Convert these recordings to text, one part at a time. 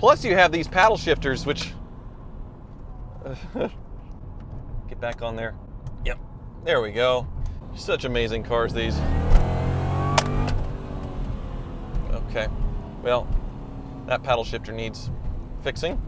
Plus you have these paddle shifters, which, get back on there. Yep, there we go. Such amazing cars, these. Okay, well, that paddle shifter needs fixing.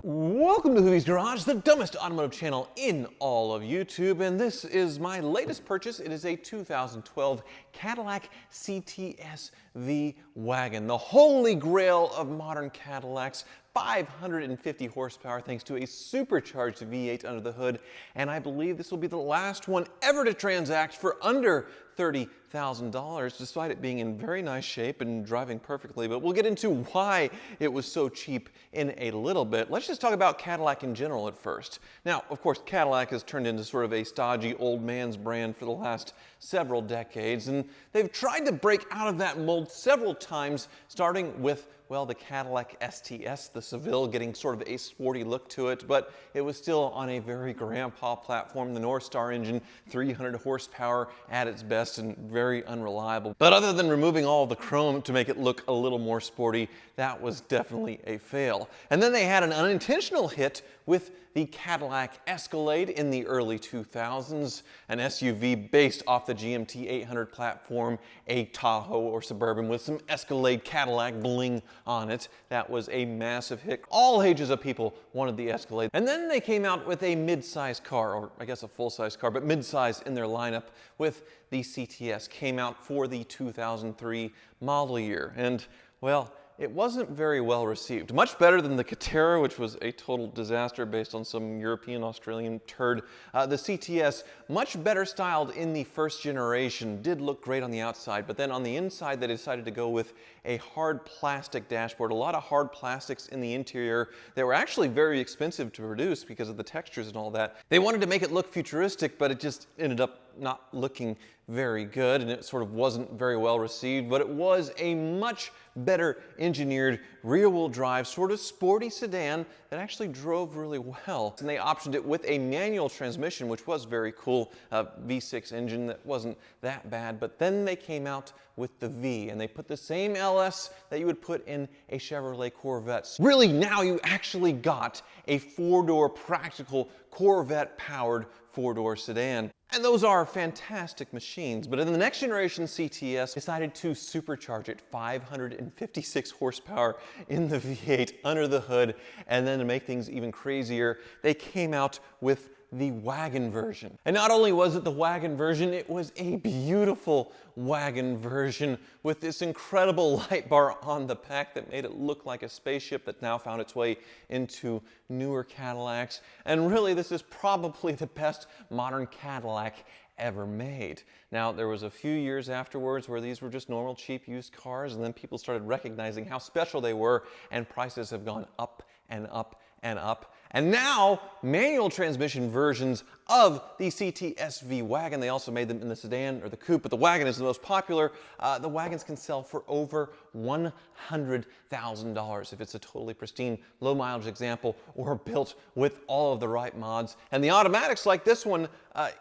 Welcome to Hoovie's Garage, the dumbest automotive channel in all of YouTube, and this is my latest purchase. It is a 2012 Cadillac CTS-V Wagon, the holy grail of modern Cadillacs. 550 horsepower thanks to a supercharged V8 under the hood, and I believe this will be the last one ever to transact for under $30,000, despite it being in very nice shape and driving perfectly. But we'll get into why it was so cheap in a little bit. Let's just talk about Cadillac in general at first. Now, of course, Cadillac has turned into sort of a stodgy old man's brand for the last several decades, and they've tried to break out of that mold several times, starting with, well, the Cadillac STS, the Seville, getting sort of a sporty look to it, but it was still on a very grandpa platform. The North Star engine, 300 horsepower at its best and very unreliable. But other than removing all the chrome to make it look a little more sporty, that was definitely a fail. And then they had an unintentional hit with the Cadillac Escalade in the early 2000s, an SUV based off the GMT 800 platform, a Tahoe or Suburban with some Escalade Cadillac bling on it. That was a massive hit. All ages of people wanted the Escalade. And then they came out with a mid-size car, or I guess a full-size car, but mid-size in their lineup with the CTS. Came out for the 2003 model year. And, well, it wasn't very well received. Much better than the Catera, which was a total disaster based on some European, Australian turd. The CTS, much better styled in the first generation, did look great on the outside, but then on the inside they decided to go with a hard plastic dashboard. A lot of hard plastics in the interior that were actually very expensive to produce because of the textures and all that. They wanted to make it look futuristic, but it just ended up not looking very good, and it sort of wasn't very well received, but it was a much better engineered rear-wheel drive, sort of sporty sedan that actually drove really well. And they optioned it with a manual transmission, which was very cool, V6 engine that wasn't that bad, but then they came out with the V, and they put the same LS that you would put in a Chevrolet Corvette. Really, now you actually got a four-door practical Corvette-powered four-door sedan. And those are fantastic machines, but in the next generation CTS decided to supercharge it, 556 horsepower in the V8 under the hood, and then to make things even crazier, they came out with the wagon version. And not only was it the wagon version, it was a beautiful wagon version with this incredible light bar on the back that made it look like a spaceship that now found its way into newer Cadillacs. And really, this is probably the best modern Cadillac ever made. Now, there was a few years afterwards where these were just normal cheap used cars, and then people started recognizing how special they were, and prices have gone up and up and up. And now, manual transmission versions of the CTSV Wagon, they also made them in the sedan or the coupe, but the wagon is the most popular. The wagons can sell for over $100,000 if it's a totally pristine, low mileage example or built with all of the right mods. And the automatics like this one,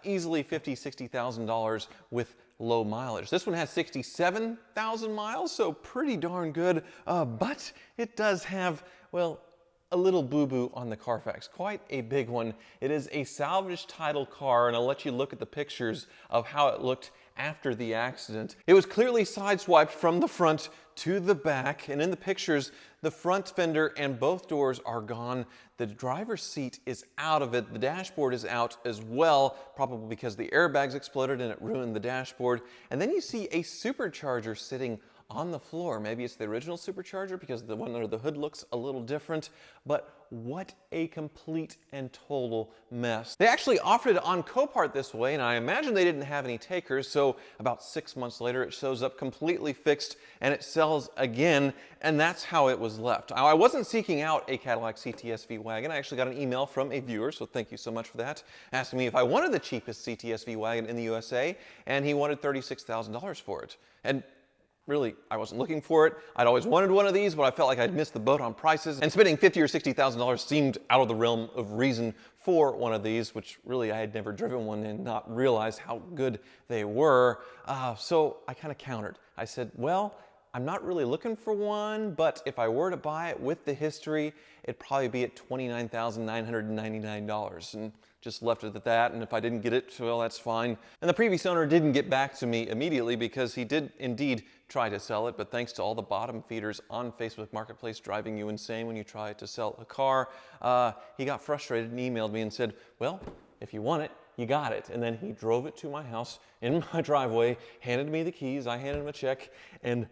easily $50,000, $60,000 with low mileage. This one has 67,000 miles, so pretty darn good, but it does have, well, a little boo-boo on the Carfax, quite a big one. It is a salvage title car, and I'll let you look at the pictures of how it looked after the accident. It was clearly sideswiped from the front to the back, and in the pictures, the front fender and both doors are gone. The driver's seat is out of it. The dashboard is out as well, probably because the airbags exploded and it ruined the dashboard. And then you see a supercharger sitting on the floor. Maybe it's the original supercharger because the one under the hood looks a little different, but what a complete and total mess. They actually offered it on Copart this way, and I imagine they didn't have any takers, so about 6 months later it shows up completely fixed and it sells again, and that's how it was left. Now, I wasn't seeking out a Cadillac CTS-V Wagon. I actually got an email from a viewer, so thank you so much for that, asking me if I wanted the cheapest CTS-V Wagon in the USA, and he wanted $36,000 for it. And really, I wasn't looking for it. I'd always wanted one of these, but I felt like I'd missed the boat on prices. And spending $50,000 or $60,000 seemed out of the realm of reason for one of these, which really I had never driven one and not realized how good they were. So I kind of countered. I said, well, I'm not really looking for one, but if I were to buy it with the history, it'd probably be at $29,999, and just left it at that. And if I didn't get it, well, that's fine. And the previous owner didn't get back to me immediately because he did indeed try to sell it, but thanks to all the bottom feeders on Facebook Marketplace driving you insane when you try to sell a car, he got frustrated and emailed me and said, well, if you want it, you got it. And then he drove it to my house in my driveway, handed me the keys, I handed him a check, and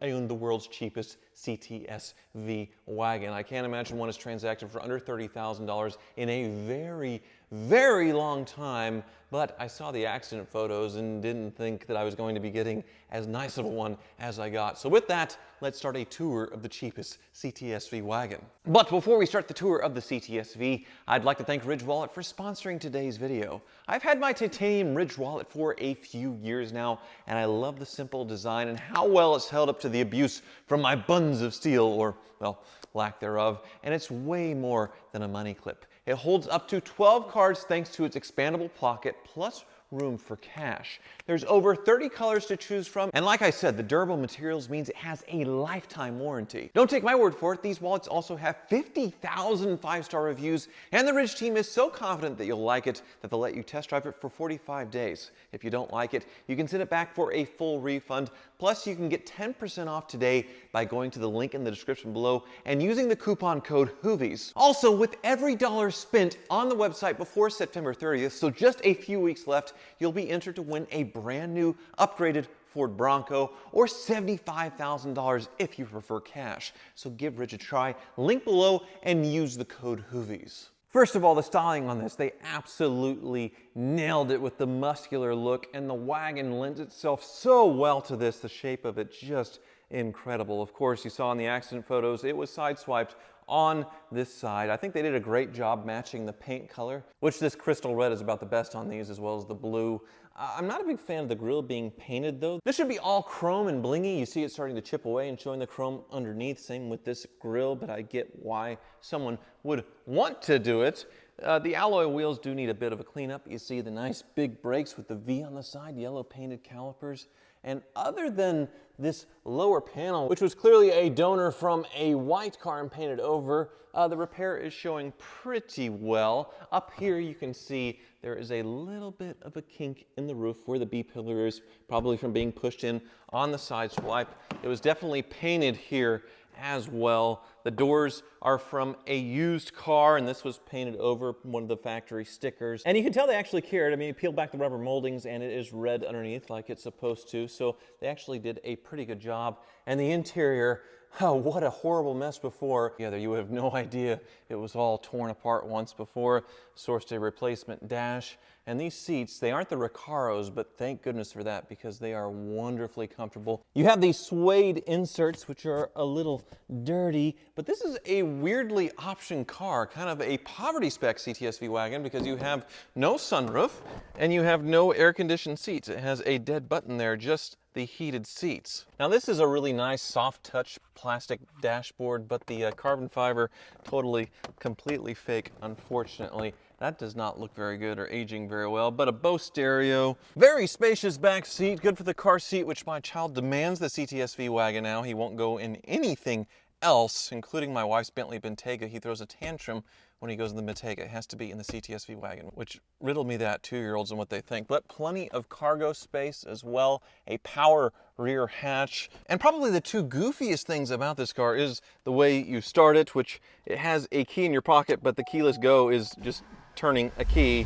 I owned the world's cheapest CTSV wagon. I can't imagine one is transacted for under $30,000 in a very, very long time, but I saw the accident photos and didn't think that I was going to be getting as nice of a one as I got. So with that, let's start a tour of the cheapest CTSV wagon. But before we start the tour of the CTSV, I'd like to thank Ridge Wallet for sponsoring today's video. I've had my titanium Ridge Wallet for a few years now, and I love the simple design and how well it's held up to the abuse from my buns of steel, or, well, lack thereof, and it's way more than a money clip. It holds up to 12 cards thanks to its expandable pocket, plus room for cash. There's over 30 colors to choose from, and like I said, the durable materials means it has a lifetime warranty. Don't take my word for it, these wallets also have 50,000 5-star reviews, and the Ridge team is so confident that you'll like it that they'll let you test drive it for 45 days. If you don't like it, you can send it back for a full refund, plus you can get 10% off today by going to the link in the description below and using the coupon code HOOVIES. Also, with every dollar spent on the website before September 30th, so just a few weeks left, you'll be entered to win a brand new upgraded Ford Bronco or $75,000 if you prefer cash. So give Ridge a try, link below, and use the code HOOVIES. First of all, the styling on this, they absolutely nailed it with the muscular look, and the wagon lends itself so well to this. The shape of it just incredible. Of course, you saw in the accident photos, it was sideswiped on this side. I think they did a great job matching the paint color, which this crystal red is about the best on these, as well as the blue. I'm not a big fan of the grille being painted though. This should be all chrome and blingy. You see it starting to chip away and showing the chrome underneath. Same with this grille, but I get why someone would want to do it. The alloy wheels do need a bit of a cleanup. You see the nice big brakes with the V on the side, yellow painted calipers. And other than this lower panel, which was clearly a donor from a white car and painted over, the repair is showing pretty well. Up here you can see there is a little bit of a kink in the roof where the B-pillar is, probably from being pushed in on the side swipe. It was definitely painted here as well. The doors are from a used car, and this was painted over one of the factory stickers. And you can tell they actually cared. I mean, you peel back the rubber moldings and it is red underneath like it's supposed to. So they actually did a pretty good job. And the interior, oh, what a horrible mess before. Yeah, you would have no idea it was all torn apart once before. Sourced a replacement dash. And these seats, they aren't the Recaros, but thank goodness for that because they are wonderfully comfortable. You have these suede inserts, which are a little dirty, but this is a weirdly optioned car, kind of a poverty spec CTSV wagon because you have no sunroof and you have no air-conditioned seats. It has a dead button there, just the heated seats. Now this is a really nice soft touch plastic dashboard, but the carbon fiber totally, completely fake, unfortunately. That does not look very good or aging very well, but a Bose stereo, very spacious back seat, good for the car seat, which my child demands the CTSV wagon now. He won't go in anything else, including my wife's Bentley Bentayga. He throws a tantrum when he goes in the Bentayga. It has to be in the CTSV wagon, which riddled me that, 2-year-olds and what they think. But plenty of cargo space as well, a power rear hatch. And probably the two goofiest things about this car is the way you start it, which it has a key in your pocket, but the keyless go is just turning a key.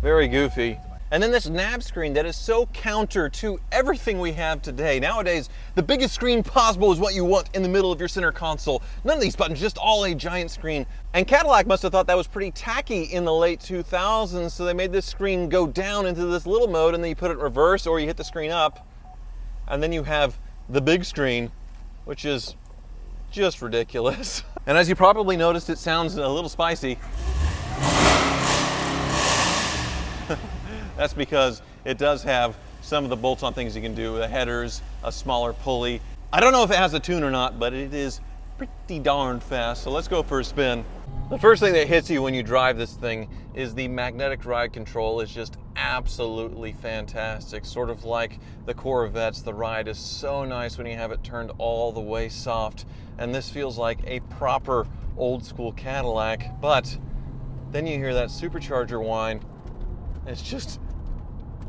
Very goofy. And then this nav screen that is so counter to everything we have today. Nowadays, the biggest screen possible is what you want in the middle of your center console. None of these buttons, just all a giant screen. And Cadillac must have thought that was pretty tacky in the late 2000s, so they made this screen go down into this little mode, and then you put it in reverse or you hit the screen up, and then you have the big screen, which is just ridiculous. And as you probably noticed, it sounds a little spicy. That's because it does have some of the bolt-on things you can do, the headers, a smaller pulley. I don't know if it has a tune or not, but it is pretty darn fast, so let's go for a spin. The first thing that hits you when you drive this thing is the magnetic ride control is just absolutely fantastic. Sort of like the Corvettes, the ride is so nice when you have it turned all the way soft. And this feels like a proper old school Cadillac, but then you hear that supercharger whine. It's just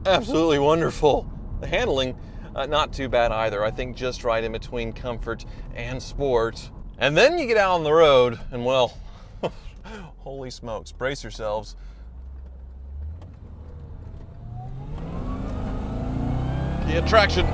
absolutely wonderful. The handling, not too bad either. I think just right in between comfort and sport. And then you get out on the road and, well, holy smokes, brace yourselves. Get traction.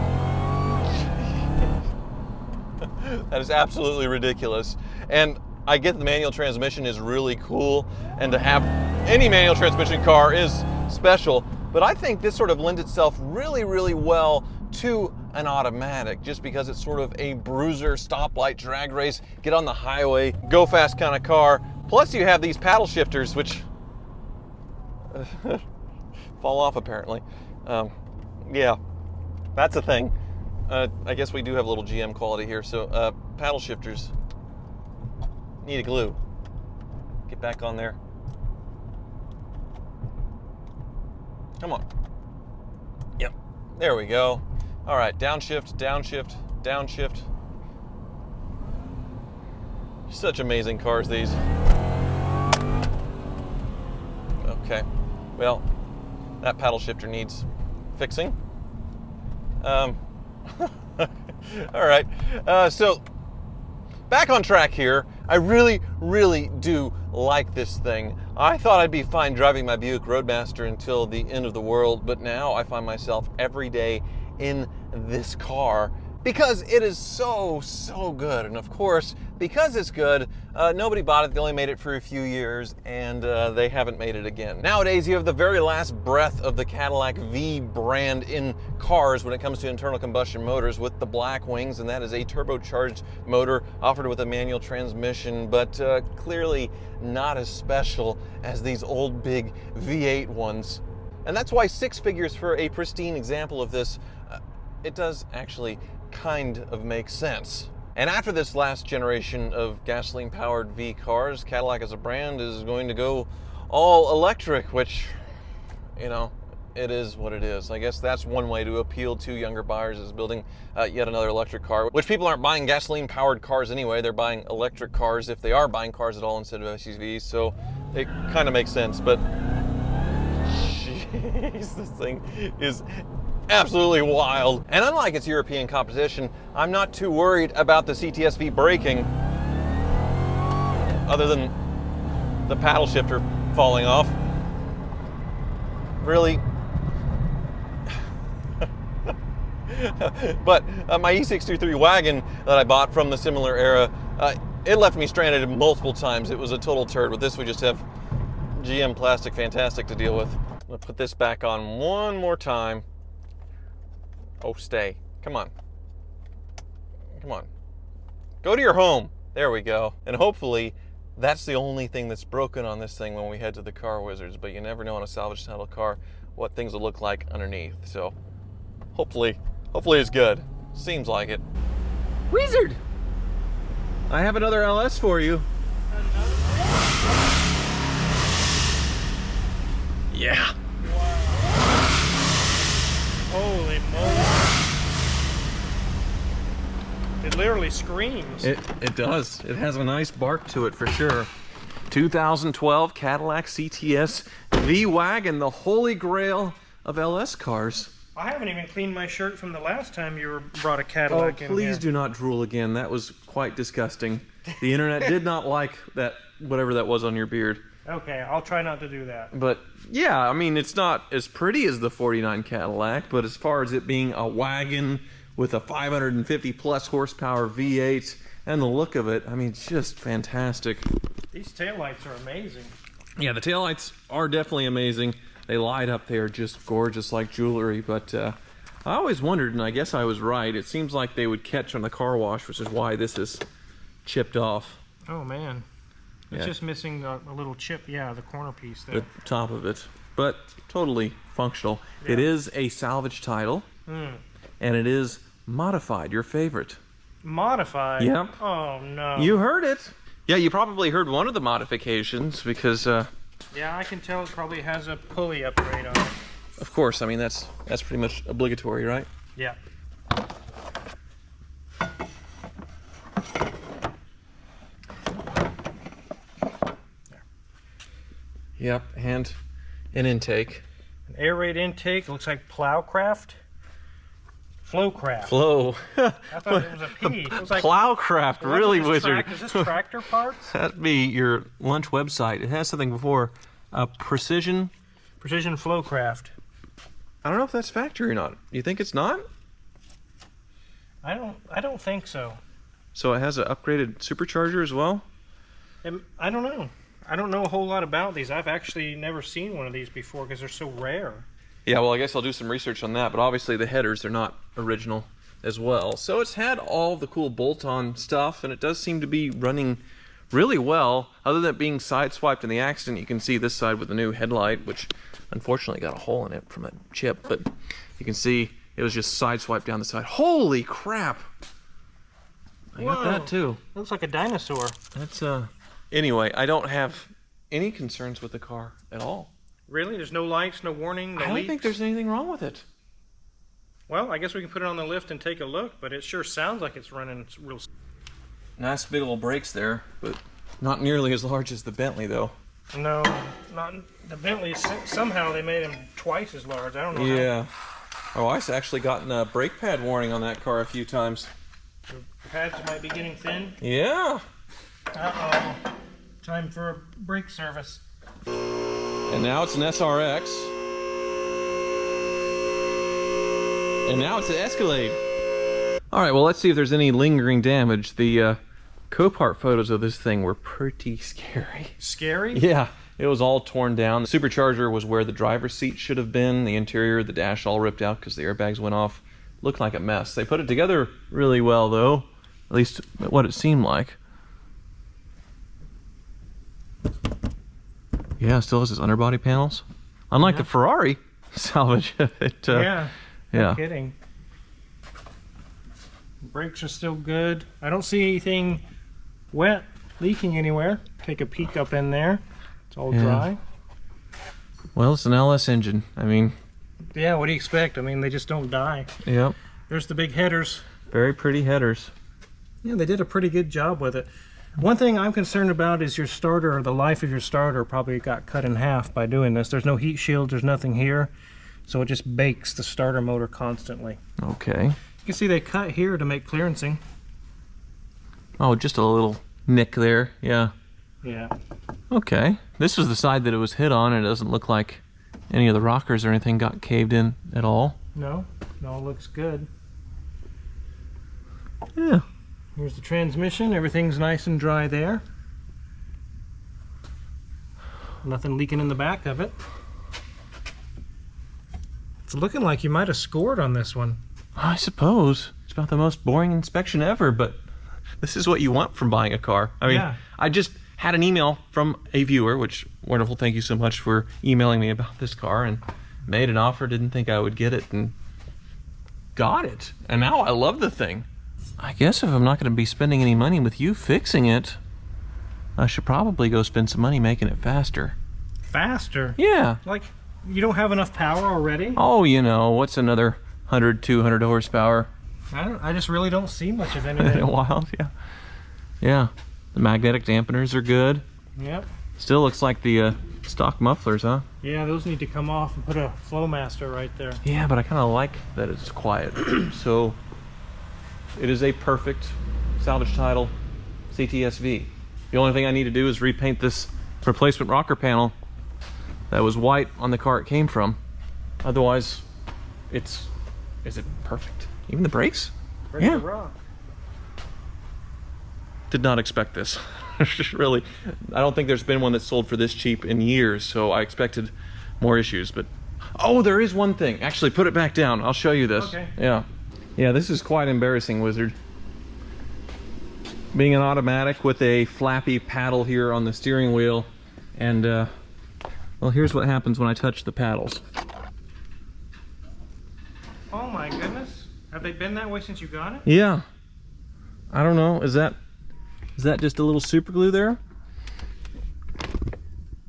That is absolutely ridiculous. And I get the manual transmission is really cool, and to have any manual transmission car is special, but I think this sort of lends itself really, really well to an automatic, just because it's sort of a bruiser, stoplight, drag race, get on the highway, go fast kind of car. Plus you have these paddle shifters, which fall off apparently. Yeah, that's a thing. I guess we do have a little GM quality here. So paddle shifters need a glue. Get back on there. Come on. Yep, there we go. All right, downshift, downshift, downshift. Such amazing cars, these. Okay, well, that paddle shifter needs fixing. All right, so back on track here. I really, really do like this thing. I thought I'd be fine driving my Buick Roadmaster until the end of the world, but now I find myself every day in this car because it is so, so good. And of course, because it's good, nobody bought it. They only made it for a few years, and they haven't made it again. Nowadays, you have the very last breath of the Cadillac V brand in cars when it comes to internal combustion motors with the black wings, and that is a turbocharged motor offered with a manual transmission, but clearly not as special as these old big V8 ones. And that's why six figures for a pristine example of this, it does actually kind of make sense. And after this last generation of gasoline-powered V cars, Cadillac as a brand is going to go all electric, which, you know, it is what it is. I guess that's one way to appeal to younger buyers, is building yet another electric car, which people aren't buying gasoline-powered cars anyway. They're buying electric cars, if they are buying cars at all, instead of SUVs, so it kind of makes sense. But, jeez, this thing is absolutely wild. And unlike its European competition, I'm not too worried about the CTSV braking, other than the paddle shifter falling off. Really. But my E623 wagon that I bought from the similar era, it left me stranded multiple times. It was a total turd. With this, we just have GM plastic fantastic to deal with. I'm gonna put this back on one more time. Oh, stay. Come on. Come on. Go to your home. There we go. And hopefully that's the only thing that's broken on this thing when we head to the Car Wizards, but you never know on a salvage title car what things will look like underneath. So hopefully it's good. Seems like it. Wizard! I have another LS for you. Yeah. Holy moly. It literally screams. It does. It has a nice bark to it for sure. 2012 Cadillac CTS-V Wagon, the holy grail of LS cars. I haven't even cleaned my shirt from the last time you brought a Cadillac in here. Please do not drool again. That was quite disgusting. The internet did not like that, whatever that was on your beard. Okay, I'll try not to do that. But yeah, I mean, it's not as pretty as the 49 Cadillac, but as far as it being a wagon with a 550 plus horsepower V8 and the look of it, I mean, it's just fantastic. These taillights are amazing. Yeah, the taillights are definitely amazing. They light up, they are just gorgeous like jewelry, but I always wondered, and I guess I was right, it seems like they would catch on the car wash, which is why this is chipped off. Oh man. It's just missing a little chip, yeah, the corner piece there. The top of it, but totally functional. Yeah. It is a salvage title, and it is modified, your favorite. Modified? Yep. Oh no. You heard it. Yeah, you probably heard one of the modifications because... yeah, I can tell it probably has a pulley upgrade on it. Of course, I mean, that's pretty much obligatory, right? Yeah. Yep, and an intake. An air raid intake. Looks like Plowcraft. Flowcraft. Flow. I thought it was a P. It was like Plowcraft, really, Wizard. Is this tractor parts? That'd be your lunch website. It has something before. Precision. Precision Flowcraft. I don't know if that's factory or not. You think it's not? I don't think so. So it has an upgraded supercharger as well? I don't know. I don't know a whole lot about these. I've actually never seen one of these before because they're so rare. Yeah, well, I guess I'll do some research on that, but obviously the headers are not original as well. So it's had all the cool bolt-on stuff, and it does seem to be running really well. Other than it being sideswiped in the accident, you can see this side with the new headlight, which unfortunately got a hole in it from a chip, but you can see it was just sideswiped down the side. Holy crap! I got that too. That looks like a dinosaur. That's Anyway, I don't have any concerns with the car at all. Really? There's no lights, no warning, no I don't leaks? think there's anything wrong with it. Well, I guess we can put it on the lift and take a look, but it sure sounds like it's running real... Nice big old brakes there, but not nearly as large as the Bentley, though. No, not the Bentley. Somehow they made them twice as large. I don't know. Yeah. Oh, I've actually gotten a brake pad warning on that car a few times. The pads might be getting thin. Yeah. Uh-oh. Time for a brake service. And now it's an SRX. And now it's an Escalade. All right, well, let's see if there's any lingering damage. The Copart photos of this thing were pretty scary. Scary? Yeah, it was all torn down. The supercharger was where the driver's seat should have been. The interior, the dash all ripped out because the airbags went off. Looked like a mess. They put it together really well, though. At least what it seemed like. Yeah, still has its underbody panels. Unlike the Ferrari salvage. Yeah. Yeah. No kidding. Brakes are still good. I don't see anything wet leaking anywhere. Take a peek up in there. It's all dry. Well, it's an LS engine. I mean... Yeah, what do you expect? I mean, they just don't die. Yep. There's the big headers. Very pretty headers. Yeah, they did a pretty good job with it. One thing I'm concerned about is your starter, or the life of your starter probably got cut in half by doing this. There's no heat shield, there's nothing here. So it just bakes the starter motor constantly. Okay. You can see they cut here to make clearancing. Oh, just a little nick there. Yeah. Yeah. Okay. This was the side that it was hit on, and it doesn't look like any of the rockers or anything got caved in at all. No, it all looks good. Yeah. Here's the transmission. Everything's nice and dry there. Nothing leaking in the back of it. It's looking like you might have scored on this one. I suppose. It's about the most boring inspection ever, but this is what you want from buying a car. I mean, Yeah. I just had an email from a viewer, which, wonderful, thank you so much for emailing me about this car, and made an offer, didn't think I would get it, and got it. And now I love the thing. I guess if I'm not going to be spending any money with you fixing it, I should probably go spend some money making it faster. Faster? Yeah. Like, you don't have enough power already? Oh, you know, what's another 100, 200 horsepower? I just really don't see much of In anything. a while, yeah. Yeah. The magnetic dampeners are good. Yep. Still looks like the stock mufflers, huh? Yeah, those need to come off and put a Flowmaster right there. Yeah, but I kind of like that it's quiet. So it is a perfect salvage title CTSV. The only thing I need to do is repaint this replacement rocker panel that was white on the car it came from. Otherwise, is it perfect? Even the brakes? Ready to rock. Did not expect this. Really, I don't think there's been one that's sold for this cheap in years, so I expected more issues, but... Oh, there is one thing. Actually, put it back down. I'll show you this. Okay. Yeah. Yeah, this is quite embarrassing, Wizard. Being an automatic with a flappy paddle here on the steering wheel, and, well, here's what happens when I touch the paddles. Oh my goodness. Have they been that way since you got it? Yeah. I don't know. Is that just a little super glue there?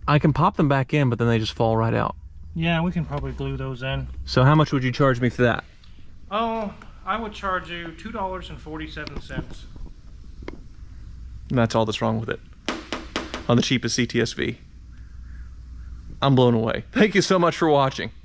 I can pop them back in, but then they just fall right out. Yeah, we can probably glue those in. So how much would you charge me for that? Oh, I would charge you $2.47. And that's all that's wrong with it. On the cheapest CTSV. I'm blown away. Thank you so much for watching.